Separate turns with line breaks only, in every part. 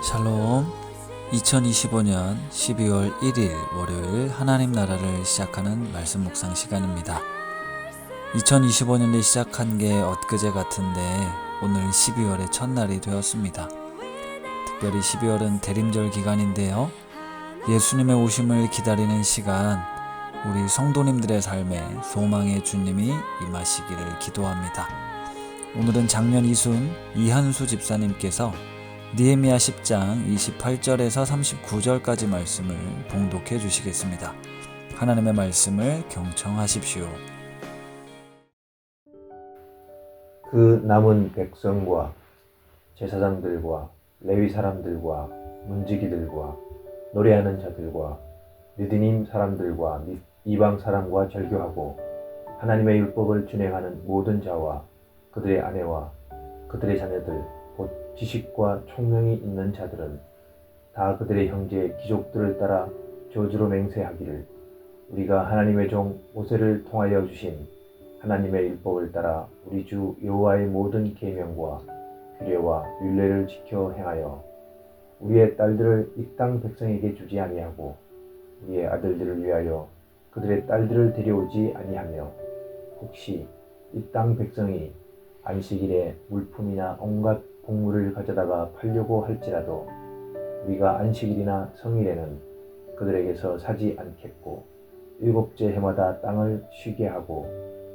샬롬. 2025년 12월 1일 월요일 하나님 나라를 시작하는 말씀 묵상 시간입니다. 2025년이 시작한 게 엊그제 같은데 오늘 12월의 첫날이 되었습니다. 특별히 12월은 대림절 기간인데요. 예수님의 오심을 기다리는 시간, 우리 성도님들의 삶에 소망의 주님이 임하시기를 기도합니다. 오늘은 작년 이순 이한수 집사님께서 느헤미야 10장 28절에서 39절까지 말씀을 봉독해 주시겠습니다. 하나님의 말씀을 경청하십시오.
그 남은 백성과 제사장들과 레위 사람들과 문지기들과 노래하는 자들과 느디님 사람들과 이방 사람과 절교하고 하나님의 율법을 준행하는 모든 자와 그들의 아내와 그들의 자녀들 곧 지식과 총명이 있는 자들은 다 그들의 형제 귀족들을 따라 저주로 맹세하기를 우리가 하나님의 종 모세를 통하여 주신 하나님의 율법을 따라 우리 주 여호와의 모든 계명과 규례와 율례를 지켜 행하여 우리의 딸들을 이 땅 백성에게 주지 아니하고 우리의 아들들을 위하여 그들의 딸들을 데려오지 아니하며 혹시 이 땅 백성이 안식일에 물품이나 온갖 곡물을 가져다가 팔려고 할지라도 우리가 안식일이나 성일에는 그들에게서 사지 않겠고 일곱째 해마다 땅을 쉬게 하고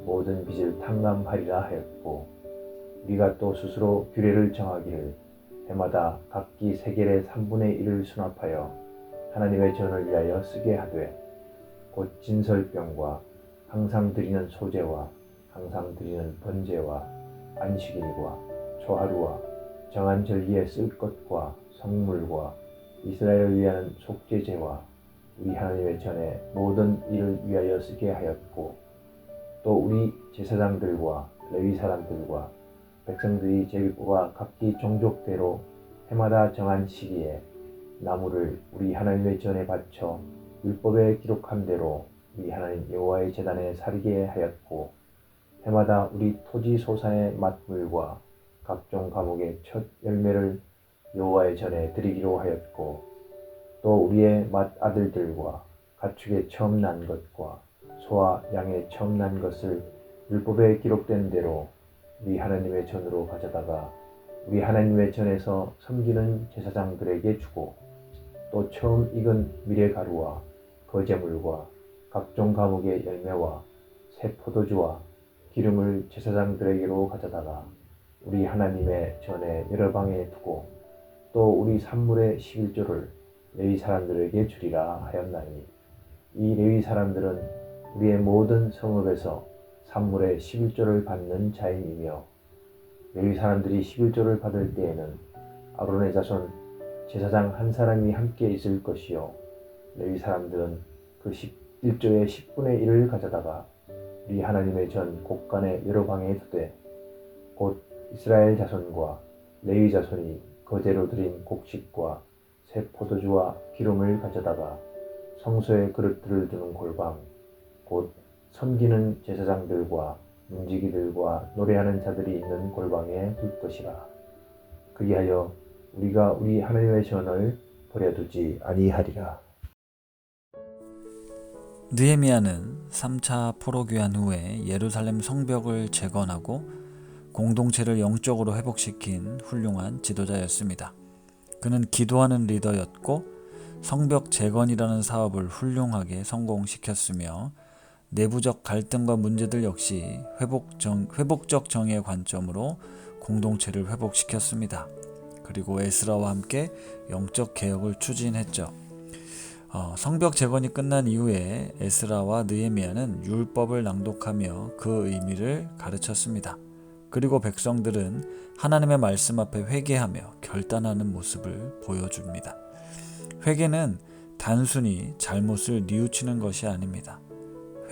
모든 빚을 탕감하리라 하였고 우리가 또 스스로 규례를 정하기를 해마다 각기 세겔의 3분의 1을 수납하여 하나님의 전을 위하여 쓰게 하되 곧 진설병과 항상 드리는 소제와 항상 드리는 번제와 안식일과 초하루와 정한 절기에 쓸 것과 성물과 이스라엘을 위하는 속죄제와 우리 하나님의 전에 모든 일을 위하여 쓰게 하였고 또 우리 제사장들과 레위 사람들과 백성들이 제비뽑아 각기 종족대로 해마다 정한 시기에 나무를 우리 하나님의 전에 바쳐 율법에 기록한 대로 우리 하나님 여호와의 제단에 사르게 하였고 해마다 우리 토지 소산의 맏물과 각종 과목의 첫 열매를 여호와의 전에 드리기로 하였고 또 우리의 맏아들들과 가축의 처음 난 것과 소와 양의 처음 난 것을 율법에 기록된 대로 우리 하나님의 전으로 가져다가 우리 하나님의 전에서 섬기는 제사장들에게 주고 또 처음 익은 미레가루와 거제물과 각종 과목의 열매와 새 포도주와 기름을 제사장들에게로 가져다가 우리 하나님의 전에 여러 방에 두고 또 우리 산물의 11조를 레위 사람들에게 주리라 하였나니 이 레위 사람들은 우리의 모든 성읍에서 산물의 11조를 받는 자임이며 레위 사람들이 11조를 받을 때에는 아론의 자손 제사장 한 사람이 함께 있을 것이요 레위 사람들은 그 11조의 10분의 1을 가져다가 우리 하나님의 전 곳간의 여러 방에 두되 곧 이스라엘 자손과 레위 자손이 거제로 드린 곡식과 새 포도주와 기름을 가져다가 성소에 그릇들을 두는 골방 곧 섬기는 제사장들과 문지기들과 노래하는 자들이 있는 골방에 둘 것이라. 그리하여 우리가 우리 하나님의 전을 버려두지 아니하리라.
느헤미야는 3차 포로귀환 후에 예루살렘 성벽을 재건하고 공동체를 영적으로 회복시킨 훌륭한 지도자였습니다. 그는 기도하는 리더였고 성벽 재건이라는 사업을 훌륭하게 성공시켰으며 내부적 갈등과 문제들 역시 회복적 정의의 관점으로 공동체를 회복시켰습니다. 그리고 에스라와 함께 영적 개혁을 추진했죠. 성벽 재건이 끝난 이후에 에스라와 느헤미야는 율법을 낭독하며 그 의미를 가르쳤습니다. 그리고 백성들은 하나님의 말씀 앞에 회개하며 결단하는 모습을 보여줍니다. 회개는 단순히 잘못을 뉘우치는 것이 아닙니다.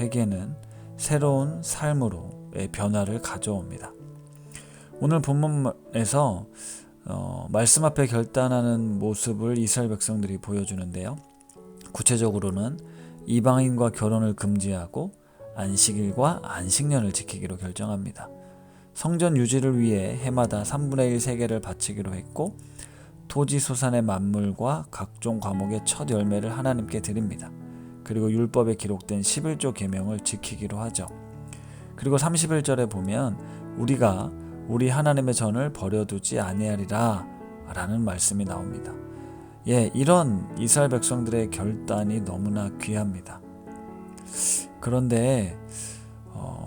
회개는 새로운 삶으로의 변화를 가져옵니다. 오늘 본문에서 말씀 앞에 결단하는 모습을 이스라엘 백성들이 보여주는데요. 구체적으로는 이방인과 결혼을 금지하고 안식일과 안식년을 지키기로 결정합니다. 성전 유지를 위해 해마다 3분의 1 세겔을 바치기로 했고 토지 소산의 만물과 각종 과목의 첫 열매를 하나님께 드립니다. 그리고 율법에 기록된 11조 계명을 지키기로 하죠. 그리고 31절에 보면 우리가 우리 하나님의 전을 버려두지 아니하리라 라는 말씀이 나옵니다. 이런 이스라엘 백성들의 결단이 너무나 귀합니다. 그런데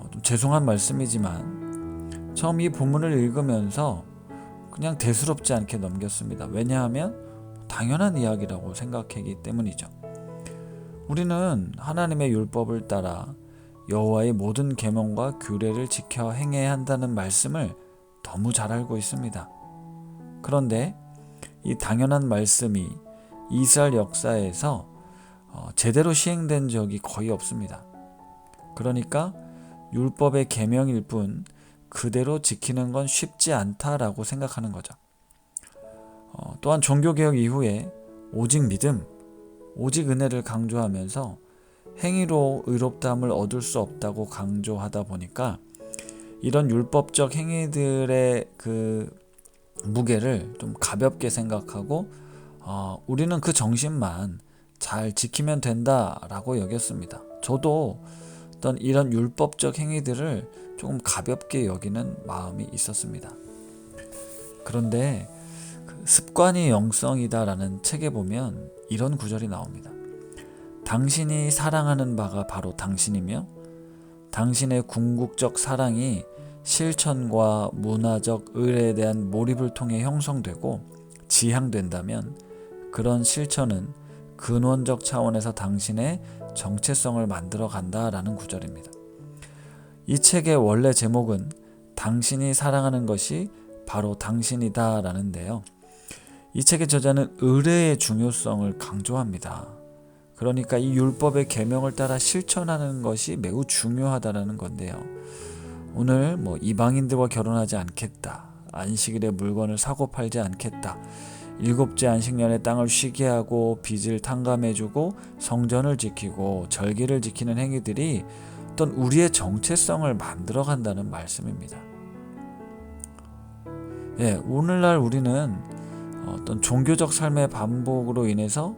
좀 죄송한 말씀이지만 처음 이 본문을 읽으면서 그냥 대수롭지 않게 넘겼습니다. 왜냐하면 당연한 이야기라고 생각하기 때문이죠. 우리는 하나님의 율법을 따라 여호와의 모든 계명과 규례를 지켜 행해야 한다는 말씀을 너무 잘 알고 있습니다. 그런데 이 당연한 말씀이 이스라엘 역사에서 제대로 시행된 적이 거의 없습니다. 그러니까 율법의 계명일 뿐 그대로 지키는 건 쉽지 않다라고 생각하는 거죠. 또한 종교개혁 이후에 오직 믿음, 오직 은혜를 강조하면서 행위로 의롭다함을 얻을 수 없다고 강조하다 보니까 이런 율법적 행위들의 그 무게를 좀 가볍게 생각하고 우리는 그 정신만 잘 지키면 된다라고 여겼습니다. 저도 어떤 이런 율법적 행위들을 조금 가볍게 여기는 마음이 있었습니다. 그런데 습관이 영성이다라는 책에 보면 이런 구절이 나옵니다. 당신이 사랑하는 바가 바로 당신이며 당신의 궁극적 사랑이 실천과 문화적 의례에 대한 몰입을 통해 형성되고 지향된다면 그런 실천은 근원적 차원에서 당신의 정체성을 만들어 간다라는 구절입니다. 이 책의 원래 제목은 당신이 사랑하는 것이 바로 당신이다 라는데요. 이 책의 저자는 의례의 중요성을 강조합니다. 그러니까 이 율법의 계명을 따라 실천하는 것이 매우 중요하다라는 건데요. 오늘 이방인들과 결혼하지 않겠다, 안식일에 물건을 사고 팔지 않겠다, 일곱째 안식년에 땅을 쉬게 하고 빚을 탕감해주고 성전을 지키고 절기를 지키는 행위들이 어떤 우리의 정체성을 만들어간다는 말씀입니다. 오늘날 우리는 어떤 종교적 삶의 반복으로 인해서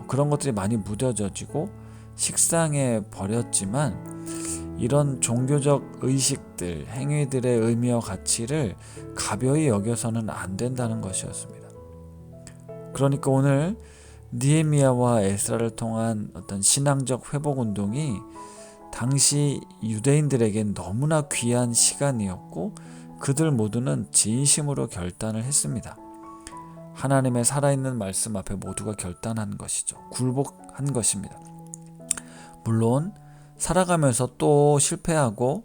그런 것들이 많이 무뎌져지고 식상해 버렸지만 이런 종교적 의식들, 행위들의 의미와 가치를 가벼이 여겨서는 안 된다는 것이었습니다. 그러니까 오늘 느헤미야와 에스라를 통한 어떤 신앙적 회복 운동이 당시 유대인들에겐 너무나 귀한 시간이었고 그들 모두는 진심으로 결단을 했습니다. 하나님의 살아있는 말씀 앞에 모두가 결단한 것이죠. 굴복한 것입니다. 물론 살아가면서 또 실패하고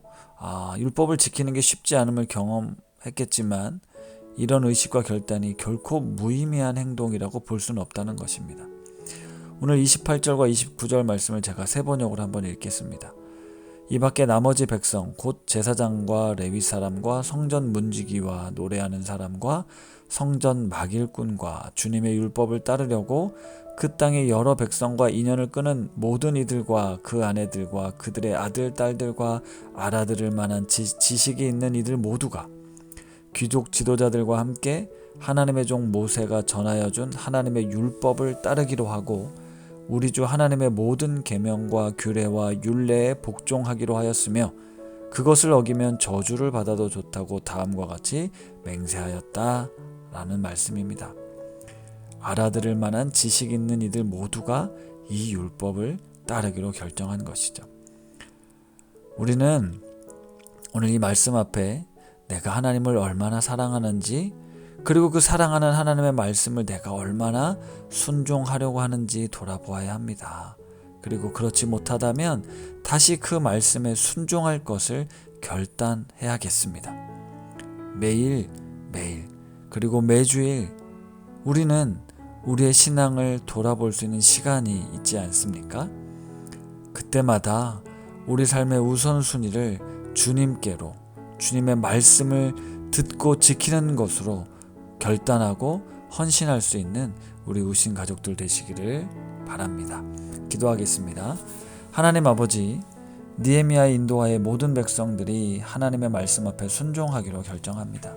율법을 지키는 게 쉽지 않음을 경험했겠지만 이런 의식과 결단이 결코 무의미한 행동이라고 볼 수는 없다는 것입니다. 오늘 28절과 29절 말씀을 제가 세 번역으로 한번 읽겠습니다. 이 밖에 나머지 백성 곧 제사장과 레위 사람과 성전 문지기와 노래하는 사람과 성전 막일꾼과 주님의 율법을 따르려고 그 땅의 여러 백성과 인연을 끄는 모든 이들과 그 아내들과 그들의 아들 딸들과 알아들을 만한 지식이 있는 이들 모두가 귀족 지도자들과 함께 하나님의 종 모세가 전하여 준 하나님의 율법을 따르기로 하고 우리 주 하나님의 모든 계명과 규례와 율례에 복종하기로 하였으며 그것을 어기면 저주를 받아도 좋다고 다음과 같이 맹세하였다 라는 말씀입니다. 알아들을 만한 지식 있는 이들 모두가 이 율법을 따르기로 결정한 것이죠. 우리는 오늘 이 말씀 앞에 내가 하나님을 얼마나 사랑하는지 그리고 그 사랑하는 하나님의 말씀을 내가 얼마나 순종하려고 하는지 돌아보아야 합니다. 그리고 그렇지 못하다면 다시 그 말씀에 순종할 것을 결단해야겠습니다. 매일 그리고 매주일 우리는 우리의 신앙을 돌아볼 수 있는 시간이 있지 않습니까? 그때마다 우리 삶의 우선순위를 주님께로 주님의 말씀을 듣고 지키는 것으로 결단하고 헌신할 수 있는 우리 우신 가족들 되시기를 바랍니다. 기도하겠습니다. 하나님 아버지, 느헤미야의 인도하에 모든 백성들이 하나님의 말씀 앞에 순종하기로 결정합니다.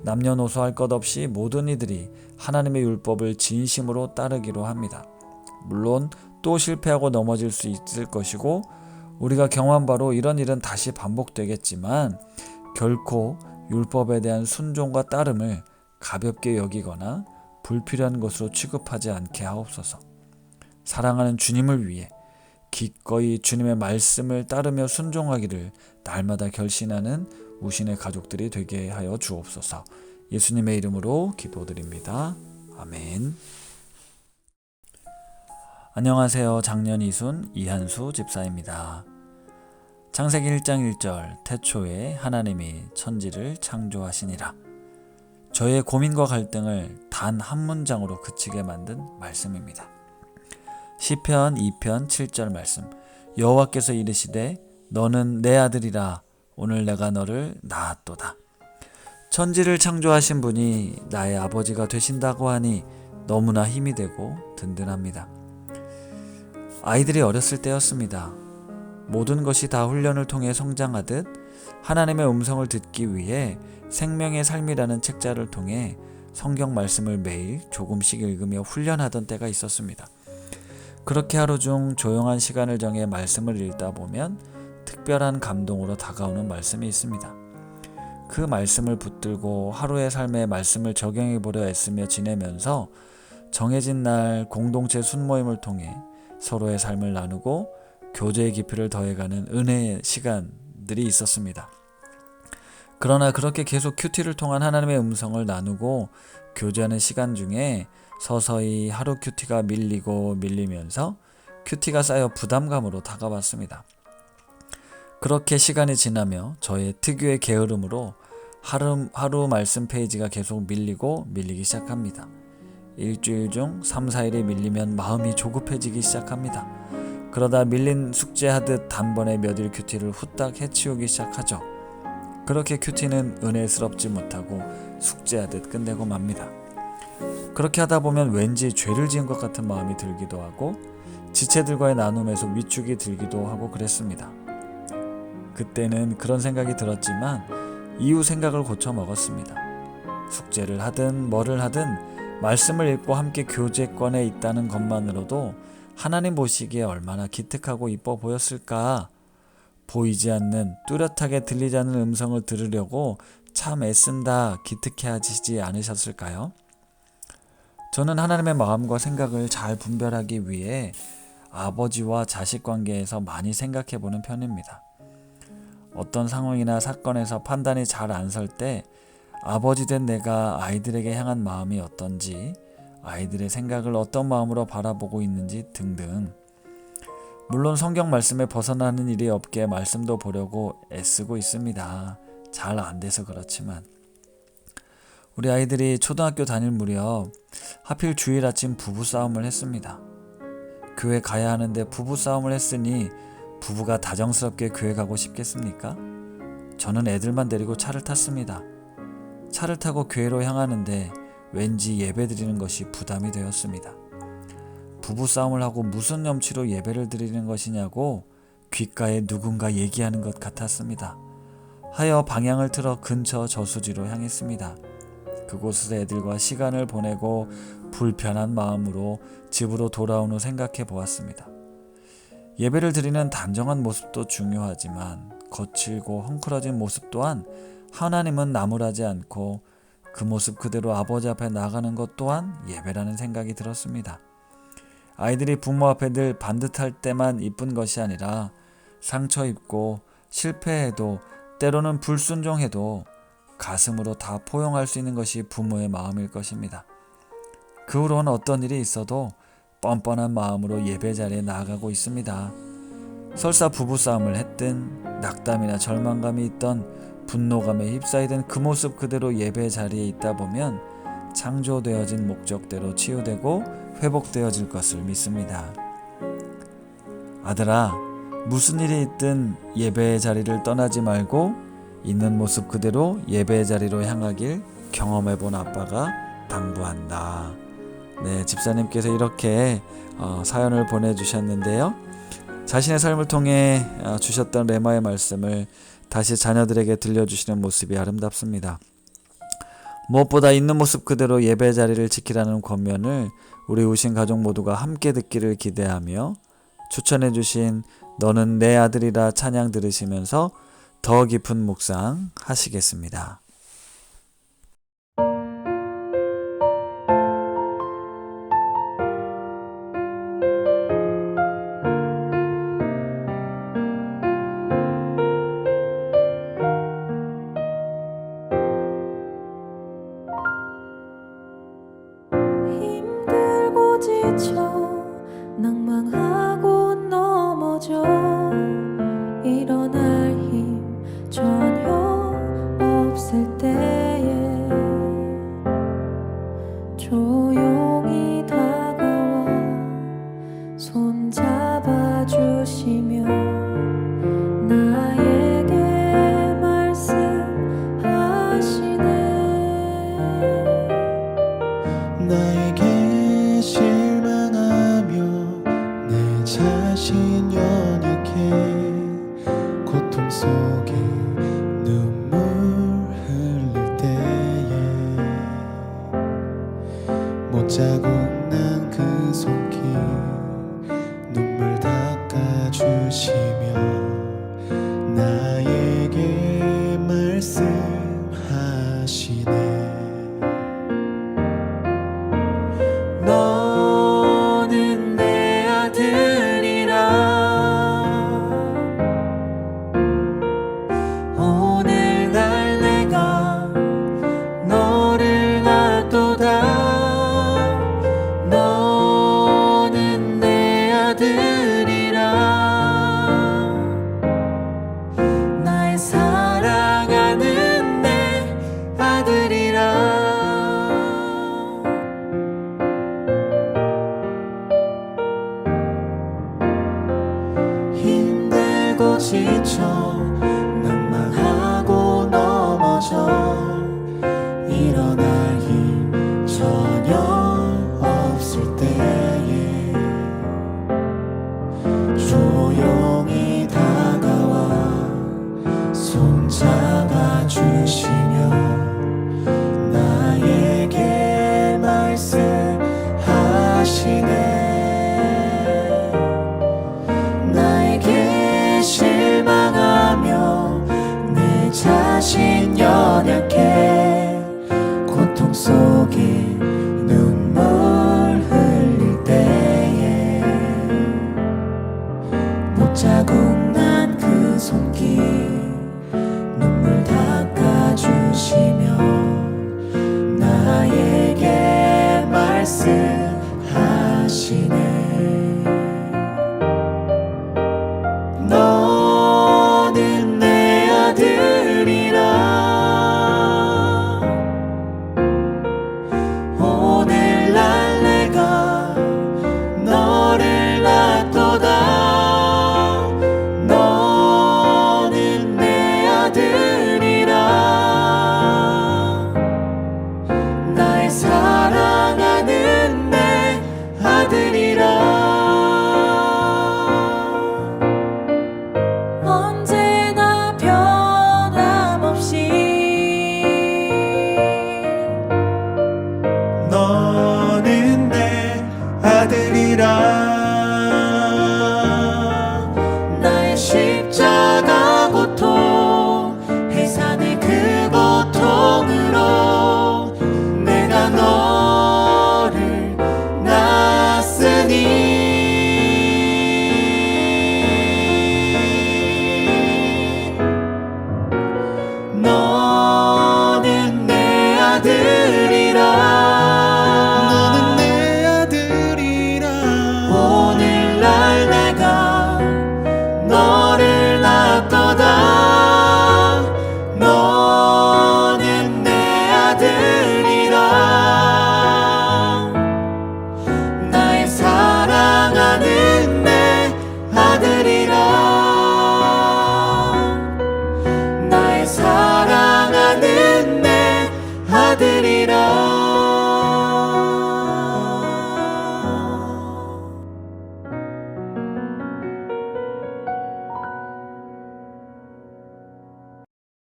남녀노소 할 것 없이 모든 이들이 하나님의 율법을 진심으로 따르기로 합니다. 물론 또 실패하고 넘어질 수 있을 것이고 우리가 경험한 바로 이런 일은 다시 반복되겠지만 결코 율법에 대한 순종과 따름을 가볍게 여기거나 불필요한 것으로 취급하지 않게 하옵소서. 사랑하는 주님을 위해 기꺼이 주님의 말씀을 따르며 순종하기를 날마다 결심하는 우신의 가족들이 되게 하여 주옵소서. 예수님의 이름으로 기도드립니다. 아멘. 안녕하세요. 작년 이순 이한수 집사입니다. 창세기 1장 1절 태초에 하나님이 천지를 창조하시니라. 저의 고민과 갈등을 단 한 문장으로 그치게 만든 말씀입니다. 시편 2편 7절 말씀. 여호와께서 이르시되 너는 내 아들이라 오늘 내가 너를 낳았도다. 천지를 창조하신 분이 나의 아버지가 되신다고 하니 너무나 힘이 되고 든든합니다. 아이들이 어렸을 때였습니다. 모든 것이 다 훈련을 통해 성장하듯 하나님의 음성을 듣기 위해 생명의 삶이라는 책자를 통해 성경 말씀을 매일 조금씩 읽으며 훈련하던 때가 있었습니다. 그렇게 하루 중 조용한 시간을 정해 말씀을 읽다 보면 특별한 감동으로 다가오는 말씀이 있습니다. 그 말씀을 붙들고 하루의 삶에 말씀을 적용해 보려 애쓰며 지내면서 정해진 날 공동체 순모임을 통해 서로의 삶을 나누고 교제의 깊이를 더해가는 은혜의 시간들이 있었습니다. 그러나 그렇게 계속 큐티를 통한 하나님의 음성을 나누고 교제하는 시간 중에 서서히 하루 큐티가 밀리면서 큐티가 쌓여 부담감으로 다가왔습니다. 그렇게 시간이 지나며 저의 특유의 게으름으로 하루 말씀 페이지가 계속 밀리기 시작합니다. 일주일 중 3, 4일이 밀리면 마음이 조급해지기 시작합니다. 그러다 밀린 숙제하듯 단번에 몇일 큐티를 후딱 해치우기 시작하죠. 그렇게 큐티는 은혜스럽지 못하고 숙제하듯 끝내고 맙니다. 그렇게 하다 보면 왠지 죄를 지은 것 같은 마음이 들기도 하고 지체들과의 나눔에서 위축이 들기도 하고 그랬습니다. 그때는 그런 생각이 들었지만 이후 생각을 고쳐 먹었습니다. 숙제를 하든 뭐를 하든 말씀을 읽고 함께 교제권에 있다는 것만으로도 하나님 보시기에 얼마나 기특하고 이뻐 보였을까. 보이지 않는 뚜렷하게 들리지 않는 음성을 들으려고 참 애쓴다 기특해 하시지 않으셨을까요? 저는 하나님의 마음과 생각을 잘 분별하기 위해 아버지와 자식 관계에서 많이 생각해 보는 편입니다. 어떤 상황이나 사건에서 판단이 잘 안 설 때 아버지 된 내가 아이들에게 향한 마음이 어떤지, 아이들의 생각을 어떤 마음으로 바라보고 있는지 등등. 물론 성경 말씀에 벗어나는 일이 없게 말씀도 보려고 애쓰고 있습니다. 잘 안 돼서 그렇지만. 우리 아이들이 초등학교 다닐 무렵 하필 주일 아침 부부싸움을 했습니다. 교회 가야 하는데 부부싸움을 했으니 부부가 다정스럽게 교회 가고 싶겠습니까? 저는 애들만 데리고 차를 탔습니다. 차를 타고 교회로 향하는데 왠지 예배 드리는 것이 부담이 되었습니다. 부부싸움을 하고 무슨 염치로 예배를 드리는 것이냐고 귓가에 누군가 얘기하는 것 같았습니다. 하여 방향을 틀어 근처 저수지로 향했습니다. 그곳에서 애들과 시간을 보내고 불편한 마음으로 집으로 돌아온 후 생각해 보았습니다. 예배를 드리는 단정한 모습도 중요하지만 거칠고 헝클어진 모습 또한 하나님은 나무라지 않고 그 모습 그대로 아버지 앞에 나가는 것 또한 예배라는 생각이 들었습니다. 아이들이 부모 앞에 늘 반듯할 때만 이쁜 것이 아니라 상처 입고 실패해도 때로는 불순종해도 가슴으로 다 포용할 수 있는 것이 부모의 마음일 것입니다. 그 후로는 어떤 일이 있어도 뻔뻔한 마음으로 예배 자리에 나아가고 있습니다. 설사 부부싸움을 했든 낙담이나 절망감이 있던 분노감에 휩싸이던 그 모습 그대로 예배 자리에 있다 보면 창조되어진 목적대로 치유되고 회복되어질 것을 믿습니다. 아들아, 무슨 일이 있든 예배의 자리를 떠나지 말고 있는 모습 그대로 예배의 자리로 향하길 경험해본 아빠가 당부한다. 네, 집사님께서 이렇게 사연을 보내주셨는데요. 자신의 삶을 통해 주셨던 레마의 말씀을 다시 자녀들에게 들려주시는 모습이 아름답습니다. 무엇보다 있는 모습 그대로 예배 자리를 지키라는 권면을 우리 우신 가족 모두가 함께 듣기를 기대하며 추천해 주신 너는 내 아들이라 찬양 들으시면서 더 깊은 묵상 하시겠습니다.
힘들고 지쳐 낭망하고 넘어져 일어날 힘 전혀 없을 때에 조용히 다가와 손 잡아주시며 나에게 말씀하시네.
나에게 실망하며 내 자신 연약해 고통 속에 눈물 흘릴 때에 못자국 난 그 손길 눈물 닦아주시며 나에게 말씀하시네.
너는 내 아들이라 오늘날 내가 너를 낳도다. 너는 내 아들이라 나의 사랑하는 내 아들이라. 힘들고 지쳐 낭망하고 넘어져 일어날 힘 전혀 없을 때에 조용히 다가와 손 잡아주시며 나에게 말씀하시네. 나에게 실망하며 내 자신 연약해 고통 속에 눈물 흘릴 때에 못자국 난 그 손길 눈물 닦아주시며 나에게 말씀하시네.